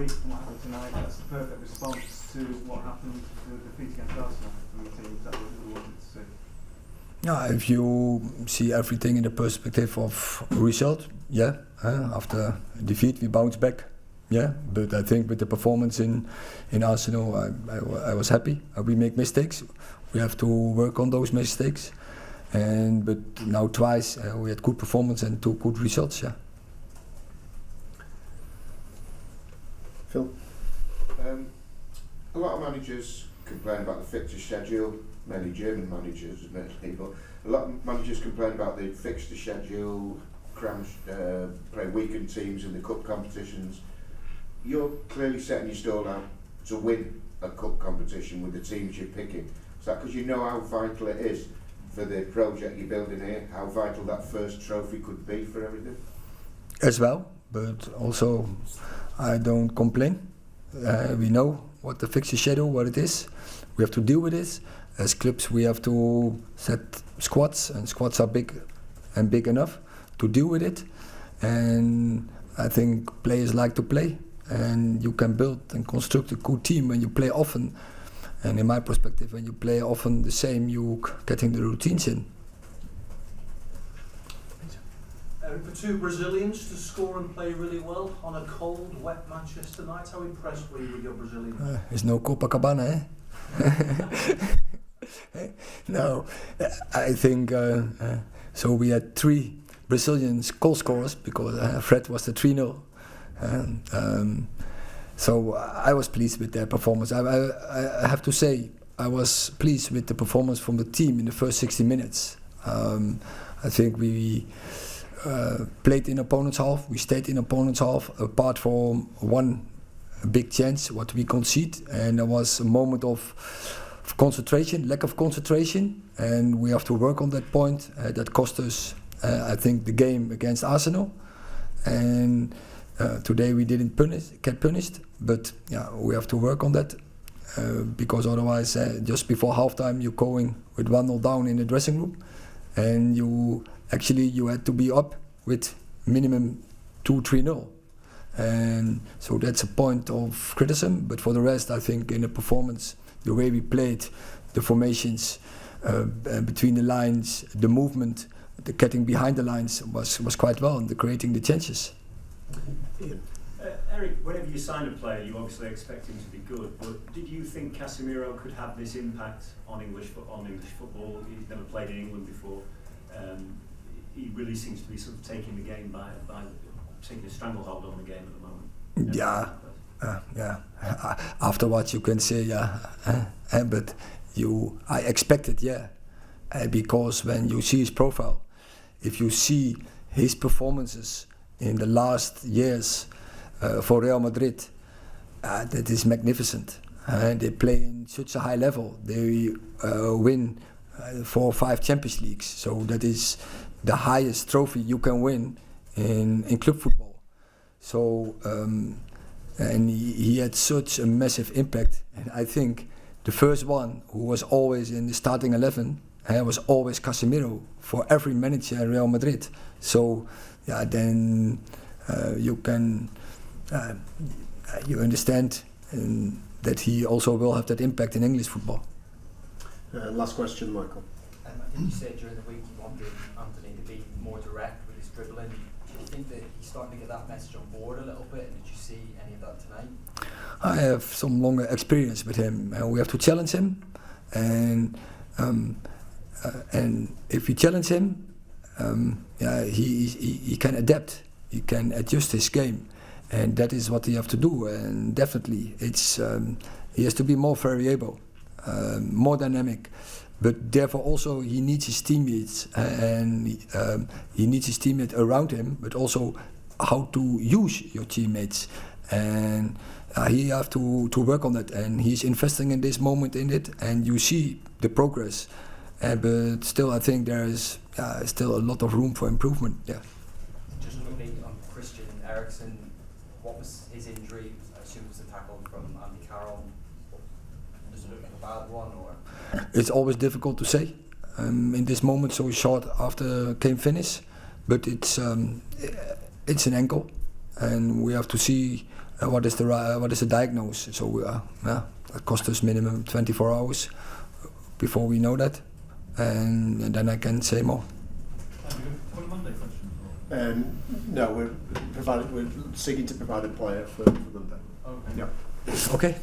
defeat and what happened tonight, that's the perfect response to what happened to the defeat against Arsenal from the team. Is that what we wanted to see? Yeah, if you see everything in the perspective of result, yeah. After defeat, we bounce back. Yeah, but I think with the performance in Arsenal, I was happy. We make mistakes. We have to work on those mistakes. But now twice we had good performance and 2 good results. Yeah. Phil? A lot of managers complain about the fixture schedule, mainly German managers, admittedly, but a lot of managers complain about the fixture schedule, play weakened teams in the cup competitions. You're clearly setting your stall out to win a cup competition with the teams you're picking. Is that because you know how vital it is for the project you're building here, how vital that first trophy could be for everything? As well, but also I don't complain. We know what the fixture schedule, what it is. We have to deal with it. As clubs, we have to set squads, and squads are big and big enough to deal with it. And I think players like to play, and you can build and construct a good team when you play often. And in my perspective, when you play often the same, you getting the routines in. Erik, for 2 Brazilians to score and play really well on a cold, wet Manchester night, how impressed were you with your Brazilians? It's no Copacabana, No, I think so. We had 3 Brazilians goal scorers because Fred was the 3-0. So I was pleased with their performance. I have to say I was pleased with the performance from the team in the first 60 minutes. I think we played in opponent's half. We stayed in opponent's half apart from one big chance what we concede, and there was a moment of concentration, lack of concentration, and we have to work on that point. That cost us, I think, the game against Arsenal. And today we didn't get punished, but yeah, we have to work on that because otherwise, just before halftime, you're going with 1-0 down in the dressing room, and you had to be up with minimum 2-3-0. And so that's a point of criticism. But for the rest, I think in the performance, the way we played, the formations between the lines, the movement, the getting behind the lines was quite well, and creating the chances. Erik, whenever you sign a player, you obviously expect him to be good. But did you think Casemiro could have this impact on English football? He's never played in England before. He really seems to be sort of taking the game by taking a stranglehold on the game at the moment. Yeah. Afterwards, you can say but I expected, because when you see his profile, if you see his performances in the last years for Real Madrid, that is magnificent. They play in such a high level. They win 4 or 5 Champions Leagues. So that is the highest trophy you can win in club football. So and he had such a massive impact. And I think the first one who was always in the starting 11 was always Casemiro for every manager at Real Madrid. So then you can you understand that he also will have that impact in English football. Last question, Michael. I think you said during the week you wanted Antony to be more direct with his dribbling. Do you think that he's starting to get that message on board a little bit? And did you see any of that tonight? I have some longer experience with him, and we have to challenge him. And if we challenge him, he can adapt. He can adjust his game, and that is what he have to do. And definitely, he has to be more variable, more dynamic. But therefore, also he needs his teammates, and he needs his teammates around him. But also how to use your teammates, and he have to work on that. And he's investing in this moment in it, and you see the progress. But still, I think there is still a lot of room for improvement. Yeah. Just quickly on Christian Eriksen, what was his injury? I assume it was a tackle from Andy Carroll. Does it look like a bad one, or? It's always difficult to say in this moment, so short after game finish. But it's an ankle, and we have to see what is the diagnosis. So it cost us minimum 24 hours before we know that, and then I can say more. Monday question? No, we're seeking to provide a player for Monday. Okay. Yeah. Okay.